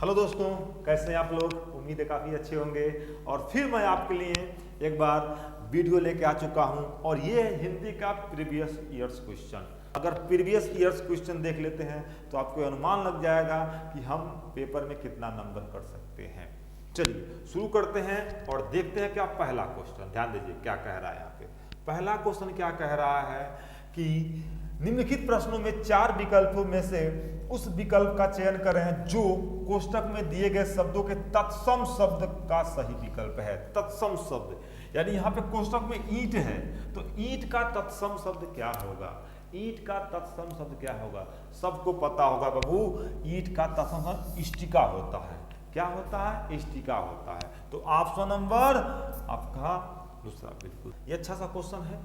Hello दोस्तों, कैसे हैं आप लोग। उम्मीद है काफ़ी अच्छे होंगे। और फिर मैं आपके लिए एक बार वीडियो लेके आ चुका हूं और ये है हिंदी का प्रीवियस ईयर्स क्वेश्चन। अगर प्रीवियस ईयर्स क्वेश्चन देख लेते हैं तो आपको अनुमान लग जाएगा कि हम पेपर में कितना नंबर कर सकते हैं। चलिए शुरू करते हैं और देखते हैं क्या पहला क्वेश्चन। ध्यान दीजिए क्या कह रहा है यहाँ पे। पहला क्वेश्चन क्या कह रहा है कि निम्नलिखित प्रश्नों में 4 विकल्पों में से उस विकल्प का चयन करें जो कोष्टक में दिए गए शब्दों के तत्सम शब्द का सही विकल्प है। तत्सम शब्द यानी यहाँ पे कोष्टक में ईंट है तो ईंट का तत्सम शब्द क्या होगा। ईंट का तत्सम शब्द क्या होगा, सबको पता होगा बाबू। ईंट का तत्सम शब्द इष्टिका होता है। क्या होता है, इष्टिका होता है। तो ऑप्शन नंबर आपका दूसरा बिल्कुल। ये अच्छा सा क्वेश्चन है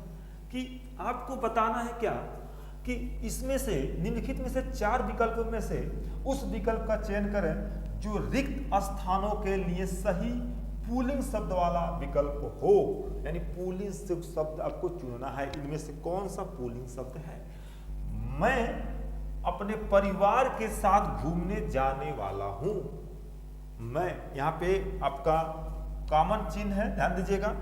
कि आपको बताना है क्या कि इसमें से निम्नलिखित में से 4 विकल्पों में से उस विकल्प का चयन करें जो रिक्त स्थानों के लिए सही पुल्लिंग शब्द वाला विकल्प हो। यानी पुल्लिंग शब्द आपको चुनना है। इनमें से कौन सा पुल्लिंग शब्द है। मैं अपने परिवार के साथ घूमने जाने वाला हूं। मैं यहाँ पे आपका कॉमन चिन्ह है, ध्यान दीजिएगा।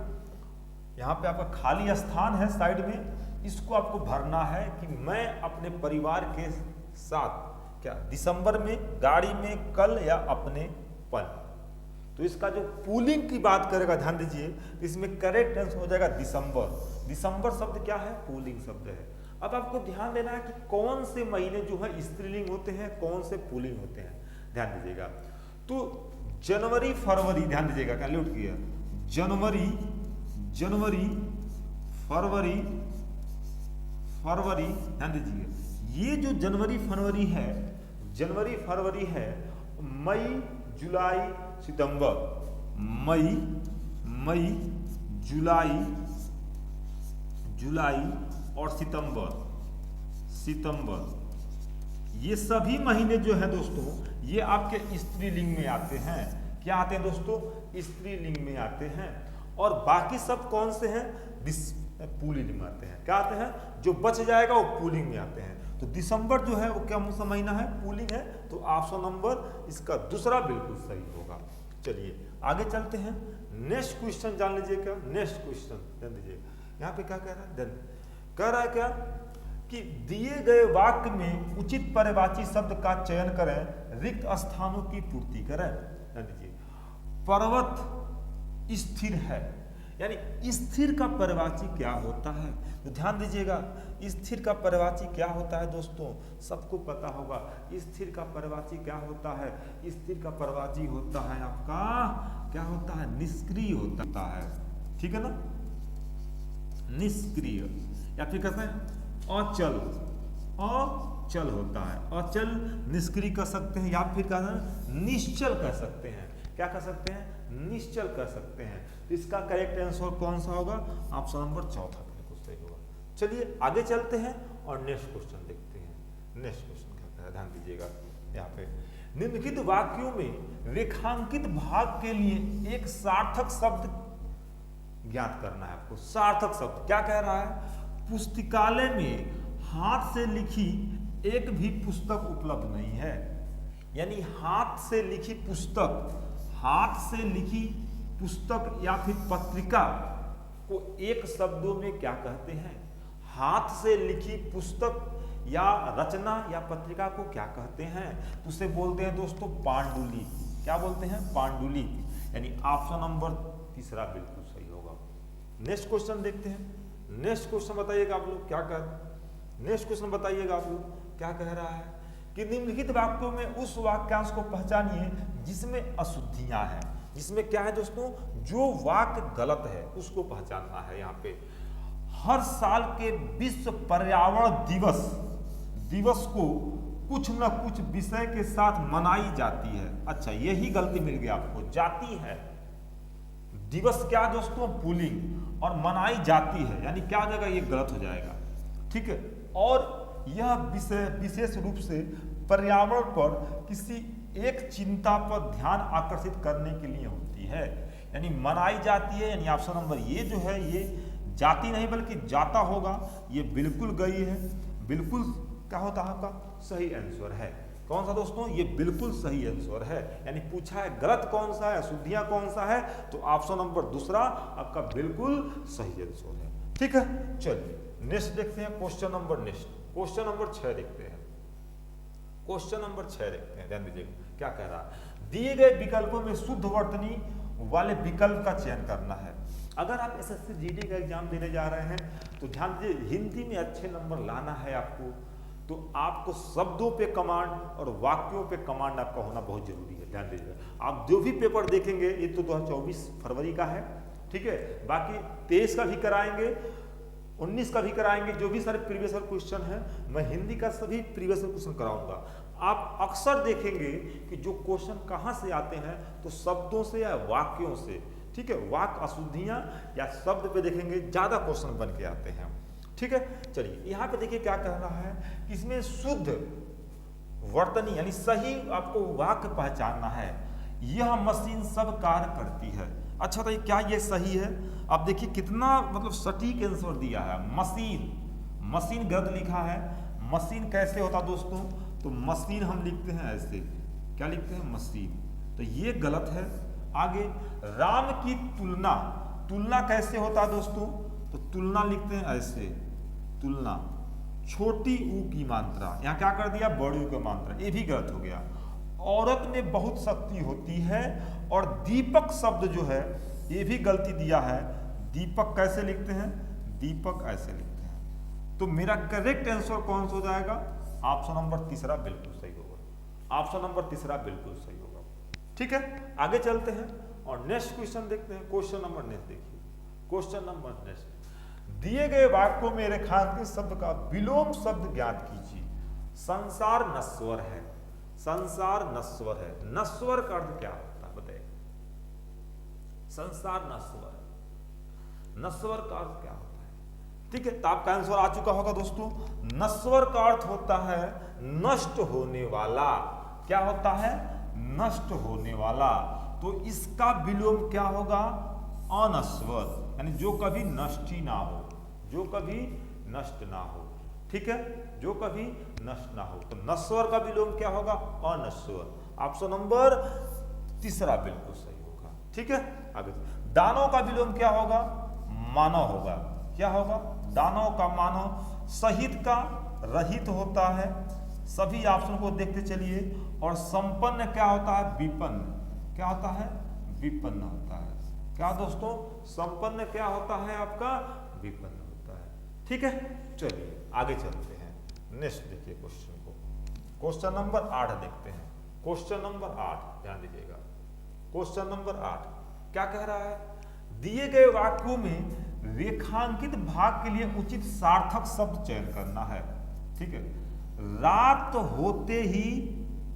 यहाँ पे आपका खाली स्थान है साइड में, इसको आपको भरना है कि मैं अपने परिवार के साथ क्या दिसंबर में गाड़ी में कल या अपने पल। तो इसका जो पुल्लिंग की बात करेगा, ध्यान दीजिए, तो इसमें करेक्ट आंसर हो जाएगा दिसंबर। दिसंबर शब्द क्या है, पुल्लिंग शब्द है। अब आपको ध्यान देना है कि कौन से महीने जो है स्त्रीलिंग होते हैं, कौन से पुल्लिंग होते हैं, ध्यान दीजिएगा। तो जनवरी फरवरी, ध्यान दीजिएगा क्या लूट किया, जनवरी फरवरी, ध्यान दीजिए। ये जो जनवरी फरवरी है, मई जुलाई सितंबर, मई जुलाई और सितंबर, ये सभी महीने जो है दोस्तों ये आपके स्त्रीलिंग में आते हैं। क्या आते हैं दोस्तों, स्त्रीलिंग में आते हैं। और बाकी सब कौन से हैं, पुल्लिंग में आते हैं। क्या आते हैं, जो बच जाएगा वो पुल्लिंग में आते हैं। तो दिसंबर जो है वो क्या सा महीना है, पुल्लिंग है। तो ऑप्शन नंबर इसका दूसरा बिल्कुल सही होगा। चलिए आगे चलते हैं। नेक्स्ट क्वेश्चन जान लीजिए क्या। नेक्स्ट क्वेश्चन ध्यान दीजिए, यहाँ पे क्या कह रहा है, कह रहा है क्या कि दिए गए वाक्य में उचित पर्यायवाची शब्द का चयन करें, रिक्त स्थानों की पूर्ति करें। ध्यान दीजिए, पर्वत स्थिर है, यानी स्थिर का पर्यायवाची क्या होता है। तो ध्यान दीजिएगा, स्थिर का पर्यायवाची क्या होता है दोस्तों, सबको पता होगा। स्थिर का पर्यायवाची क्या होता है, स्थिर का पर्यायवाची होता है आपका क्या होता है, निष्क्रिय होता है। ठीक है ना, निष्क्रिय, या फिर कहते हैं अचल होता है। अचल निष्क्रिय कह सकते हैं, या फिर कहते हैं निश्चल कह सकते हैं। क्या कह सकते हैं, निश्चल कह सकते हैं। तो इसका करेक्ट आंसर कौन सा होगा, ऑप्शन नंबर चौथा बिल्कुल सही होगा। चलिए आगे चलते हैं और नेक्स्ट क्वेश्चन देखते हैं। नेक्स्ट क्वेश्चन क्या कहता है, ध्यान दीजिएगा। यहाँ पे निम्नलिखित वाक्यों में रेखांकित भाग के लिए एक सार्थक शब्द ज्ञात करना है आपको। सार्थक शब्द क्या कह रहा है, पुस्तकालय में हाथ से लिखी एक भी पुस्तक उपलब्ध नहीं है। यानी हाथ से लिखी पुस्तक या फिर पत्रिका को एक शब्दों में क्या कहते हैं। हाथ से लिखी पुस्तक या रचना या पत्रिका को क्या कहते हैं, तो उसे बोलते हैं दोस्तों पांडुलिपि। क्या बोलते हैं, पांडुलिपि। यानी ऑप्शन नंबर तीसरा बिल्कुल सही होगा। नेक्स्ट क्वेश्चन देखते हैं। नेक्स्ट क्वेश्चन बताइएगा आप लोग क्या नेक्स्ट क्वेश्चन बताइएगा आप लोग क्या कह रहा है कि निम्नलिखित वाक्यों में उस वाक्यांश को पहचानिए जिसमें अशुद्धियां हैं। जिसमें क्या है दोस्तों, जो वाक्य गलत है उसको पहचानना है। यहाँ पे हर साल के विश्व पर्यावरण दिवस को कुछ न कुछ विषय के साथ मनाई जाती है। अच्छा, यही गलती मिल गई आपको, जाती है। दिवस क्या दोस्तों, पुल्लिंग, और मनाई जाती है, यानी क्या हो जाएगा, ये गलत हो जाएगा। ठीक है, और यह विषय विशेष रूप से पर्यावरण पर किसी एक चिंता पर ध्यान आकर्षित करने के लिए होती है। यानी मनाई जाती है, यानी ऑप्शन नंबर ये जो है ये जाती नहीं बल्कि जाता होगा। ये बिल्कुल गई है, बिल्कुल क्या होता है आपका सही आंसर है। कौन सा दोस्तों? ये बिल्कुल सही आंसर है। यानी पूछा है गलत कौन सा है, अशुद्धियां कौन सा है, तो ऑप्शन नंबर दूसरा आपका बिल्कुल सही आंसर है। ठीक है, चलिए नेक्स्ट देखते हैं क्वेश्चन नंबर 6 देखते हैं। क्वेश्चन नंबर 6 देखते हैं, ध्यान दीजिएगा क्या कह रहा है। दिए गए विकल्पों में शुद्ध वर्तनी वाले विकल्प का चयन करना है। अगर आप एसएससी जीडी का एग्जाम देने जा रहे हैं तो ध्यान दीजिए, हिंदी में अच्छे नंबर लाना है आपको, तो आपको शब्दों पे कमांड और वाक्यों पे कमांड आपका होना बहुत जरूरी है। ध्यान दीजिएगा, आप जो भी पेपर देखेंगे ये तो 2024 फरवरी का है, ठीक है, बाकी 23 का भी कराएंगे, 19 का भी कराएंगे। जो भी सारे प्रीवियस ईयर क्वेश्चन है, मैं हिंदी का सभी प्रीवियस ईयर क्वेश्चन कराऊंगा। आप अक्सर देखेंगे कि जो क्वेश्चन कहाँ से आते हैं, तो शब्दों से या वाक्यों से, ठीक है, वाक्य अशुद्धियां या शब्द पे देखेंगे ज्यादा क्वेश्चन बन के आते हैं। ठीक है, चलिए यहाँ पे देखिए क्या कह रहा है कि इसमें शुद्ध वर्तनी यानी सही आपको वाक्य पहचानना है। यह मशीन सब कार्य करती है। अच्छा, तो क्या ये सही है? अब देखिए कितना मतलब सटीक आंसर दिया है। मशीन गलत लिखा है। मशीन कैसे होता दोस्तों? तो मशीन हम लिखते हैं ऐसे, क्या लिखते हैं? मशीन, तो ये गलत है। आगे राम की तुलना कैसे होता दोस्तों? तो तुलना लिखते हैं ऐसे, तुलना, छोटी ऊ की मात्रा, यहाँ क्या कर दिया? बड़ी ऊ की मात्रा, ये भी गलत हो गया। औरत में बहुत शक्ति होती है, और दीपक शब्द जो है ये भी गलती दिया है। दीपक कैसे लिखते हैं? दीपक ऐसे लिखते हैं। तो मेरा करेक्ट आंसर कौन सा हो जाएगा? ऑप्शन नंबर तीसरा बिल्कुल सही होगा। ऑप्शन नंबर तीसरा बिल्कुल सही होगा। ठीक है, आगे चलते हैं और नेक्स्ट क्वेश्चन देखते हैं। क्वेश्चन नंबर नेक्स्ट देखिए, क्वेश्चन नंबर नेक्स्ट, दिए गए वाक्यों में रेखांकित शब्द का विलोम शब्द ज्ञात कीजिए। संसार नश्वर है। संसार नश्वर है, नश्वर का अर्थ क्या होता है बताइए? संसार नश्वर है, नश्वर का अर्थ क्या होता है? ठीक है, तो आपका आंसर आ चुका होगा दोस्तों। नश्वर का अर्थ होता है नष्ट होने वाला। क्या होता है? नष्ट होने वाला। तो इसका विलोम क्या होगा? अनश्वर, यानी जो कभी नष्ट ही ना हो, जो कभी नष्ट ना हो। ठीक है, जो कभी नष्ट ना हो। तो नश्वर का विलोम क्या होगा? अनश्वर। ऑप्शन नंबर तीसरा बिल्कुल सही होगा। ठीक है, आगे दानव का विलोम क्या होगा? मानव होगा। क्या होगा? दानव का मानव। सहित का रहित होता है। सभी ऑप्शन को देखते चलिए। और संपन्न क्या होता है? विपन्न। क्या होता है? विपन्न होता है। क्या दोस्तों? संपन्न क्या होता है आपका? विपन्न होता है। ठीक है, चलिए आगे चलते हैं। नेक्स्ट देखिए क्वेश्चन को, क्वेश्चन नंबर 8 देखते हैं। क्वेश्चन नंबर 8 ध्यान दीजिएगा। क्वेश्चन नंबर 8 क्या कह रहा है? दिए गए वाक्यों में रेखांकित भाग के लिए उचित सार्थक शब्द चयन करना है। ठीक है, रात होते ही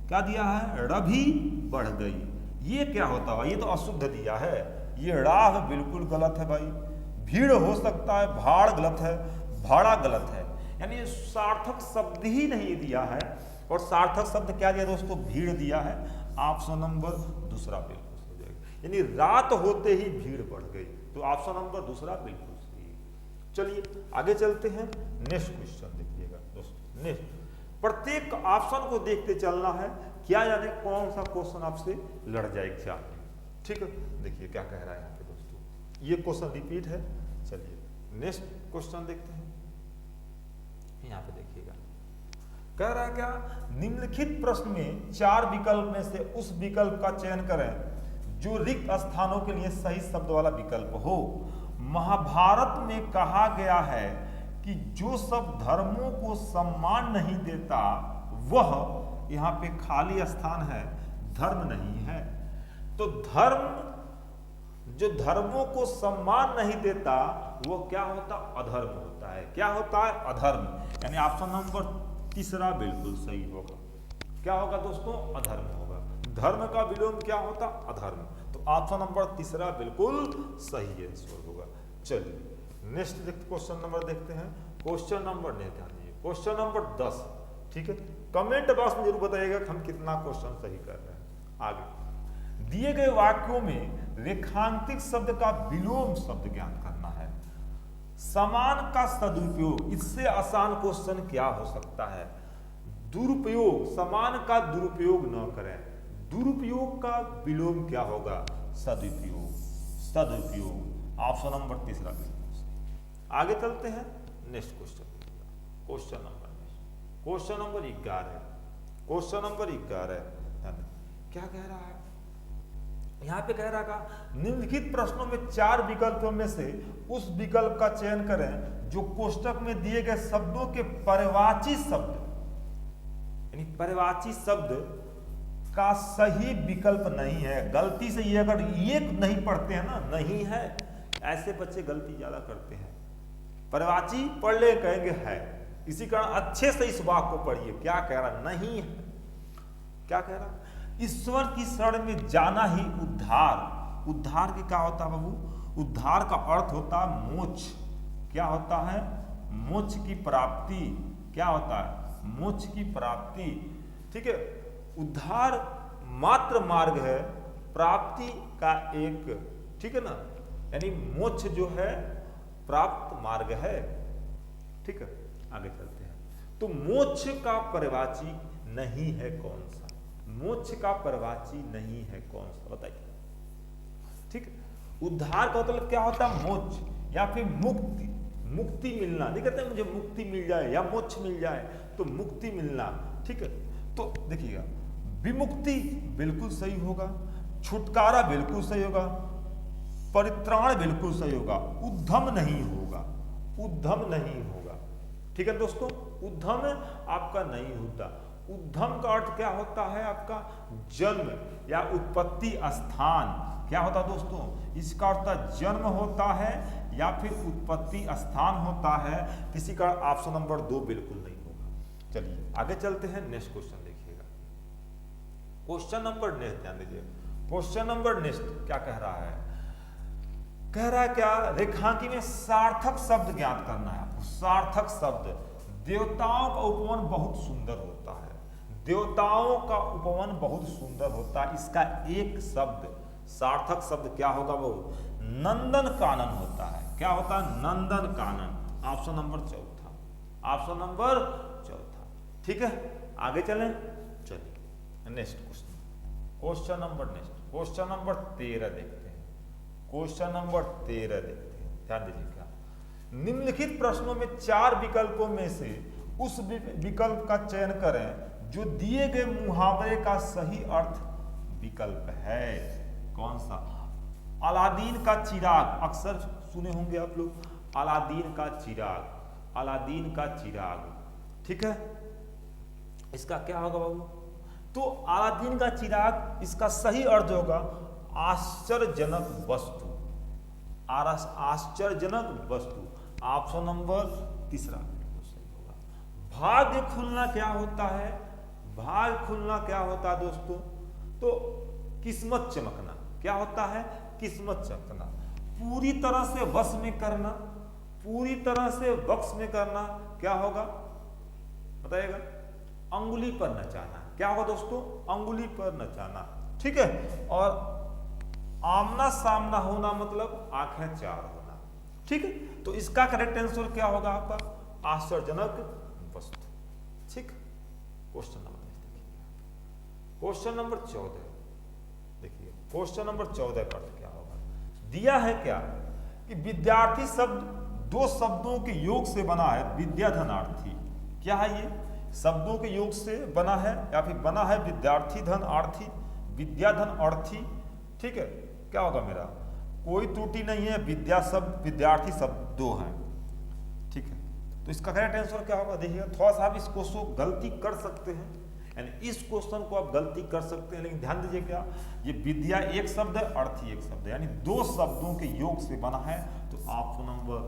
क्या दिया है? रवि बढ़ गई। ये क्या होता है? ये तो अशुद्ध दिया है। ये राह बिल्कुल गलत है भाई। भीड़ हो सकता है, भाड़ गलत है, भाड़ा गलत है। यानी सार्थक शब्द ही नहीं दिया है। और सार्थक शब्द क्या दिया दोस्तों? भीड़ दिया है। ऑप्शन नंबर दूसरा बिल्कुल सही हो जाएगा। यानी रात होते ही भीड़ बढ़ गई, तो ऑप्शन नंबर दूसरा बिल्कुल सही है। चलिए आगे चलते हैं। नेक्स्ट क्वेश्चन देखिएगा दोस्तों। नेक्स्ट, प्रत्येक ऑप्शन को देखते चलना है, क्या जाने कौन सा क्वेश्चन आपसे लड़ जाए एग्जाम में। ठीक है, देखिए क्या कह रहा है यहाँ पे दोस्तों। ये क्वेश्चन रिपीट है। चलिए नेक्स्ट क्वेश्चन देखते हैं। यहाँ पे देखिएगा कह रहा है क्या? निम्नलिखित प्रश्न में 4 विकल्प में से उस विकल्प का चयन करें जो रिक्त स्थानों के लिए सही शब्द वाला विकल्प हो। महाभारत में कहा गया है कि जो सब धर्मों को सम्मान नहीं देता वह, यहाँ पे खाली स्थान है, धर्म नहीं है। तो धर्म, जो धर्मों को सम्मान नहीं देता वो क्या होता? अधर्म होता है। क्या होता है? अधर्म। यानी ऑप्शन नंबर तीसरा बिल्कुल सही होगा। क्या होगा दोस्तों? अधर्म होगा। धर्म का विलोम क्या होता? अधर्म। तो ऑप्शन नंबर तीसरा बिल्कुल सही आंसर होगा। चलिए नेक्स्ट क्वेश्चन नंबर देखते हैं। क्वेश्चन नंबर नहीं ध्यान दीजिए, क्वेश्चन नंबर 10। ठीक है, कमेंट बॉक्स में जरूर बताइएगा कि हम कितना क्वेश्चन सही कर रहे हैं। आगे दिए गए वाक्यों में रेखांकित शब्द का विलोम शब्द ज्ञात करना है। समान का सदुपयोग, इससे आसान क्वेश्चन क्या हो सकता है? दुरुपयोग, समान का दुरुपयोग न करें। दुरुपयोग का विलोम क्या होगा? सदुपयोग। सदुपयोग ऑप्शन नंबर तीसरा। आगे चलते हैं next question. Question number 11। Question number 11 क्या कह रहा है? यहाँ पे कह रहा का निम्नलिखित प्रश्नों में 4 विकल्पों में से उस विकल्प का चयन करें जो कोष्टक में दिए गए शब्दों के पर्यायवाची शब्द, यानी पर्यायवाची शब्द का सही विकल्प नहीं है। गलती से ये अगर ये नहीं पढ़ते हैं ना, नहीं है, ऐसे बच्चे गलती ज्यादा करते हैं। पर्यायवाची पढ़ ले कहेंगे है, इसी कारण अच्छे से इस वाक्य को पढ़िए। क्या कह रहा? नहीं है। क्या कह रहा? ईश्वर की शरण में जाना ही उद्धार। उद्धार की क्या होता है बाबू? उद्धार का अर्थ होता है मोक्ष। क्या होता है? मोक्ष की प्राप्ति। क्या होता है? मोक्ष की प्राप्ति। ठीक है, उद्धार मात्र मार्ग है प्राप्ति का एक, ठीक है ना, यानी मोक्ष जो है प्राप्त मार्ग है। ठीक है, आगे चलते हैं। तो मोक्ष का पर्यायवाची नहीं है कौन सा? मोक्ष का पर्यायवाची नहीं है कौन सा? बताइए। ठीक, उद्धार का मतलब क्या होता है? मोक्ष या फिर मुक्ति। मुक्ति मिलना, नहीं कहते मुझे मुक्ति मिल जाए या मोक्ष मिल जाए, तो मुक्ति मिलना। ठीक है, तो देखिएगा, विमुक्ति बिल्कुल सही होगा, छुटकारा बिल्कुल सही होगा, परित्राण बिल्कुल सही होगा, उद्यम नहीं होगा। उद्यम नहीं होगा। ठीक है दोस्तों, उद्यम आपका नहीं होता। उद्यम का अर्थ क्या होता है? आपका जन्म या उत्पत्ति स्थान। क्या होता है दोस्तों? इसका अर्थ जन्म होता है या फिर उत्पत्ति स्थान होता है। किसी का ऑप्शन नंबर 2 बिल्कुल नहीं होगा। चलिए आगे चलते हैं, नेक्स्ट क्वेश्चन देखिएगा। क्वेश्चन नंबर नेक्स्ट ध्यान दीजिए। क्वेश्चन नंबर नेक्स्ट क्या कह रहा है? कह रहा है क्या? रेखांकी में सार्थक शब्द ज्ञात करना है आपको। सार्थक शब्द, देवताओं का उपवन बहुत सुंदर होता है। देवताओं का उपवन बहुत सुंदर होता है। इसका एक शब्द, सार्थक शब्द क्या होगा? वो नंदन कानन होता है। क्या होता है? Nandan Kanan. Option number 4। Option number 4। ठीक है, आगे चलें। चलिए next question. Question number next, question number 13 देखते हैं। क्वेश्चन नंबर 13 देखते हैं, ध्यान दीजिएगा। निम्नलिखित प्रश्नों में 4 विकल्पों में से उस विकल्प का चयन करें जो दिए गए मुहावरे का सही अर्थ विकल्प है। कौन सा? अलादीन का चिराग, अक्सर सुने होंगे आप लोग, अलादीन का चिराग, अलादीन का चिराग। ठीक है, इसका क्या होगा बाबू? तो अलादीन का चिराग, इसका सही अर्थ होगा आश्चर्यजनक वस्तु। आश्चर्यजनक वस्तु। ऑप्शन नंबर 3 सही होगा। भाग्य खुलना क्या होता है? भाग्य खुलना क्या होता है दोस्तों? तो किस्मत चमकना। क्या होता है? किस्मत चमकना। पूरी तरह से वश में करना, पूरी तरह से वश में करना क्या होगा बताइएगा? अंगुली पर नचाना। क्या होगा दोस्तों? अंगुली पर नचाना। ठीक है, और आमना सामना होना मतलब आंखें चार होना। ठीक है, तो इसका करेक्ट आंसर क्या होगा आपका? आश्चर्यजनक वस्तु। ठीक, क्वेश्चन नंबर क्वेश्चन नंबर 14 देखिए। क्वेश्चन नंबर 14 का अर्थ क्या होगा? दिया है क्या कि विद्यार्थी शब्द 2 शब्दों के योग से बना है, विद्याधनार्थी। क्या है ये? शब्दों के योग से बना है या फिर बना है विद्यार्थी धन आर्थी, विद्याधन अर्थी। ठीक है, क्या होगा मेरा? कोई त्रुटि नहीं है, विद्या शब्द विद्यार्थी शब्द 2 हैं। ठीक है, तो इसका करेक्ट आंसर क्या होगा? देखिएगा, थोड़ा सा आप इस क्वेश्चन को गलती कर सकते हैं, यानी इस क्वेश्चन को आप गलती कर सकते हैं, लेकिन ध्यान दीजिए क्या ये विद्या एक शब्द है, अर्थी एक शब्द है, यानी 2 शब्दों के योग से बना है। तो ऑप्शन नंबर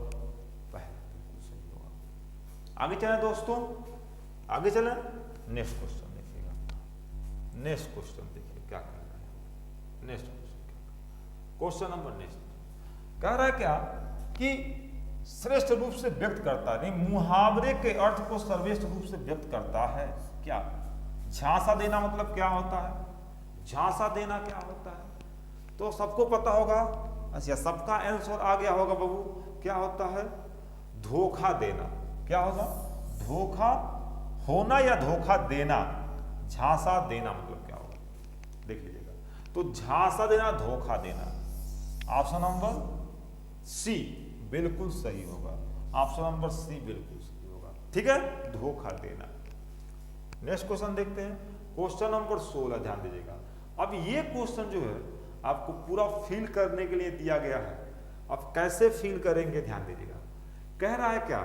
पहला बिल्कुल सही होगा। आगे चलें दोस्तों, आगे चलें। नेक्स्ट क्वेश्चन देखिएगा। नेक्स्ट क्वेश्चन देखिए क्या कह रहा है। नेक्स्ट क्वेश्चन नंबर नेक्स्ट कह रहा है क्या कि श्रेष्ठ रूप से व्यक्त करता है, मुहावरे के अर्थ को सर्वश्रेष्ठ रूप से व्यक्त करता है। क्या? झांसा देना मतलब क्या होता है? झांसा देना क्या होता है? तो सबको पता होगा। अच्छा, सबका आंसर आ गया होगा बाबू। क्या होता है? धोखा देना। क्या होगा? धोखा होना या धोखा देना, झांसा देना मतलब क्या होगा, देख लीजिएगा। तो झांसा देना, धोखा देना, ऑप्शन नंबर सी बिल्कुल सही होगा। ऑप्शन नंबर सी बिल्कुल सही होगा, ठीक है, धोखा देना। नेक्स्ट क्वेश्चन देखते हैं, क्वेश्चन नंबर 16, ध्यान दीजिएगा। अब ये क्वेश्चन जो है आपको पूरा फील करने के लिए दिया गया है। अब कैसे फील करेंगे, ध्यान दीजिएगा। कह रहा है क्या,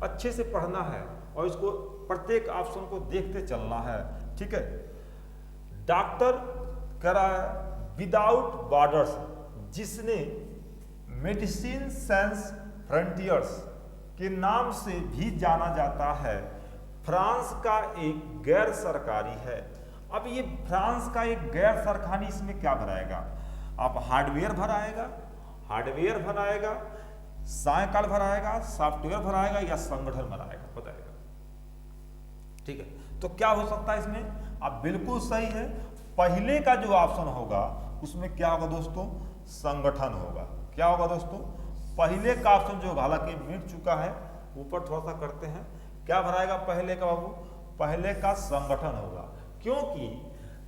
अच्छे से पढ़ना है और इसको प्रत्येक ऑप्शन को देखते चलना है, ठीक है। डॉक्टर कह रहा है विदाउट बॉर्डर्स, जिसने मेडिसिन सैंस फ्रंटियर्स के नाम से भी जाना जाता है, फ्रांस का एक गैर सरकारी है। अब ये फ्रांस का एक गैर सरकारी, इसमें क्या भराएगा आप, हार्डवेयर भराएगा, हार्डवेयर भराएगा, साइकिल भराएगा, सॉफ्टवेयर भराएगा या संगठन भराएगा, बताएगा, ठीक है। तो क्या हो सकता है इसमें, आप बिल्कुल सही है, पहले का जो ऑप्शन होगा उसमें क्या होगा दोस्तों, संगठन होगा। क्या होगा दोस्तों, पहले का ऑप्शन जो हालांकि मिट चुका है, ऊपर थोड़ा सा करते हैं, क्या भराएगा पहले का बाबू, पहले का संगठन होगा, क्योंकि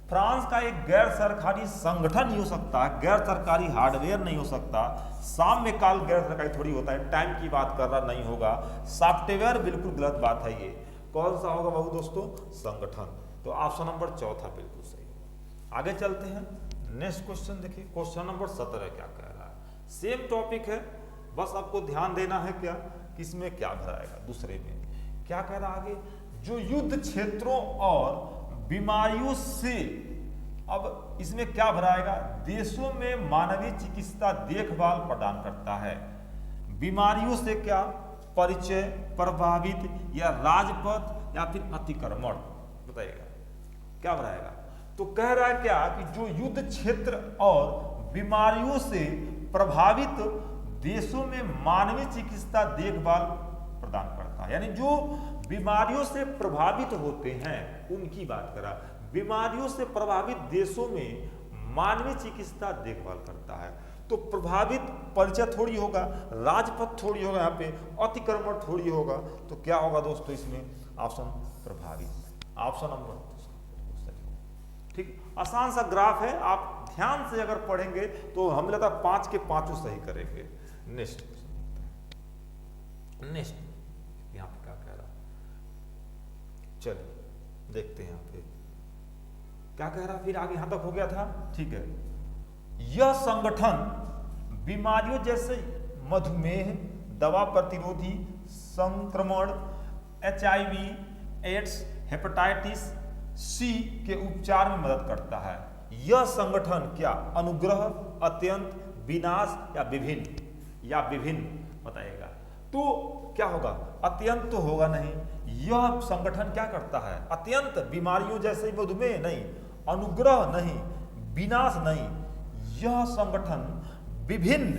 फ्रांस का एक गैर सरकारी संगठन नहीं हो सकता, गैर सरकारी हार्डवेयर नहीं हो सकता, साम्य काल गैर सरकारी थोड़ी होता है, टाइम की बात कर रहा नहीं होगा, सॉफ्टवेयर बिल्कुल गलत बात है। ये कौन सा होगा बाबू दोस्तों, संगठन। तो ऑप्शन नंबर 4 बिल्कुल सही होगा। आगे चलते हैं, नेक्स्ट क्वेश्चन देखिए, क्वेश्चन नंबर 17 क्या कह रहा है, सेम टॉपिक है, बस आपको ध्यान देना है क्या, किसमें क्या भराएगा, दूसरे में क्या कह रहा है आगे, जो युद्ध क्षेत्रों और बीमारियों से, अब इसमें क्या भराएगा, देशों में मानवीय चिकित्सा देखभाल प्रदान करता है। बीमारियों से क्या, परिचय, प्रभावित या राजपथ या फिर अतिक्रमण, बताइएगा क्या भराएगा। तो कह रहा है क्या कि जो युद्ध क्षेत्र और बीमारियों से प्रभावित देशों में मानवीय चिकित्सा देखभाल प्रदान करता है, यानी जो बीमारियों से प्रभावित होते हैं उनकी बात करा, बीमारियों से प्रभावित देशों में मानवीय चिकित्सा देखभाल करता है। तो प्रभावित परिचय थोड़ी होगा, राजपथ थोड़ी होगा, यहाँ पे अतिक्रमण थोड़ी होगा, तो क्या होगा दोस्तों इसमें, ऑप्शन प्रभावित, ऑप्शन नंबर, ठीक। आसान सा ग्राफ है, आप ध्यान से अगर पढ़ेंगे तो हम लगता है 5 के 5 सही करेंगे। नेक्स्ट नेक्स्ट यहाँ पे क्या कह रहा, चलिए देखते हैं यहाँ पे क्या कह रहा, फिर आगे यहां तक हो गया था, ठीक है। यह संगठन बीमारियों जैसे मधुमेह, दवा प्रतिरोधी संक्रमण, HIV, एड्स, हेपेटाइटिस सी के उपचार में मदद करता है। यह संगठन क्या, अनुग्रह, अत्यंत, विनाश या विभिन्न, या विभिन्न बताइएगा। तो क्या होगा, अत्यंत तो होगा नहीं, यह संगठन क्या करता है, अत्यंत, बीमारियों जैसे मधुमेह नहीं, अनुग्रह नहीं, विनाश नहीं, यह संगठन विभिन्न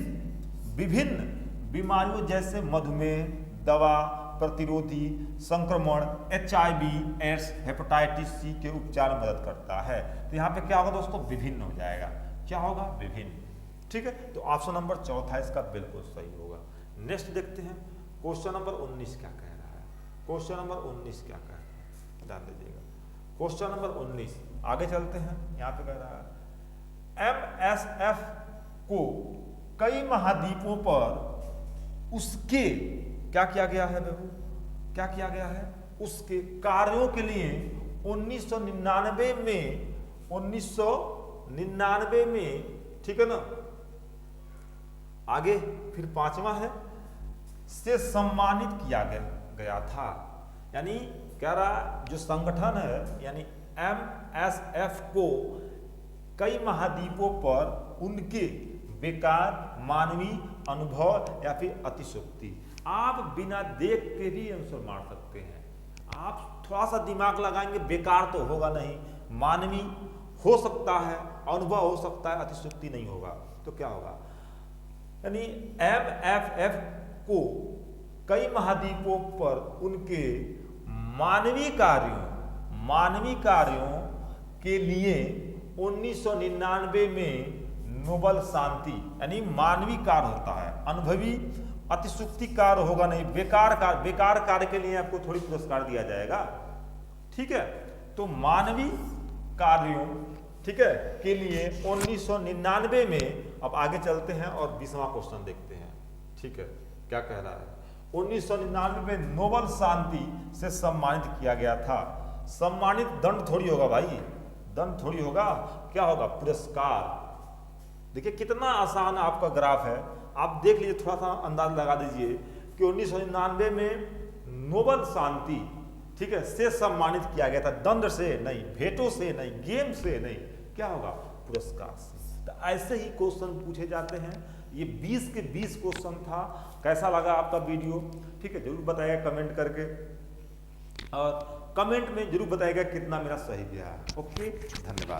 विभिन्न बीमारियों जैसे मधुमेह, दवा प्रतिरोधी संक्रमण, HIV, एड्स, हेपेटाइटिस सी के उपचार में मदद करता है। तो यहाँ पे क्या होगा दोस्तों, विभिन्न हो जाएगा, क्या होगा, विभिन्न, ठीक है। तो ऑप्शन नंबर 4 इसका बिल्कुल सही होगा। नेक्स्ट देखते हैं, क्वेश्चन नंबर 19 क्या कह रहा है, क्वेश्चन नंबर 19 क्या कह रहा है, ध्यान दीजिएगा। क्वेश्चन नंबर 19, आगे चलते हैं, यहाँ पे कह रहा है MSF को कई महाद्वीपों पर उसके क्या किया गया है बाबू, क्या किया गया है, उसके कार्यों के लिए 1999 में, ठीक है ना। आगे फिर 5वां है, से सम्मानित किया गया था, यानी कह रहा जो संगठन है यानी MSF को कई महाद्वीपों पर उनके बेकार, मानवीय अनुभव या फिर अतिशोक्ति, आप बिना देख के भी आंसर मार सकते हैं, आप थोड़ा सा दिमाग लगाएंगे, बेकार तो होगा नहीं, मानवीय हो सकता है, अनुभव हो सकता है, अतिशोक्ति नहीं होगा, तो क्या होगा, यानी MFF को कई महाद्वीपों पर उनके मानवीय कार्यों के लिए 1999 में नोबेल शांति, यानी मानवीय कार्य होता है, अनुभवी अतिशुक्ति कार्य होगा नहीं, बेकार कार्य के लिए आपको थोड़ी पुरस्कार दिया जाएगा, ठीक है, तो मानवीय कार्यों, ठीक है, के लिए 1999 में, अब आगे चलते हैं और 20वां क्वेश्चन देखते हैं। ठीक है, क्या कह रहा है, 1999 में नोबेल शांति से सम्मानित किया गया था। सम्मानित दंड थोड़ी होगा भाई, दंड थोड़ी होगा, क्या होगा, पुरस्कार। देखिए कितना आसान आपका ग्राफ है, आप देख लीजिए, थोड़ा सा अंदाज लगा दीजिए कि 1999 में नोबेल शांति, ठीक है, से सम्मानित किया गया था, दंड से नहीं, भेंटों से नहीं, गेम से नहीं, क्या होगा, पुरस्कार से। तो ऐसे ही क्वेश्चन पूछे जाते हैं। ये 20 के 20 क्वेश्चन था। कैसा लगा आपका वीडियो, ठीक है, जरूर बताइएगा कमेंट करके, और कमेंट में जरूर बताइएगा कितना मेरा सही गया है। ओके, धन्यवाद।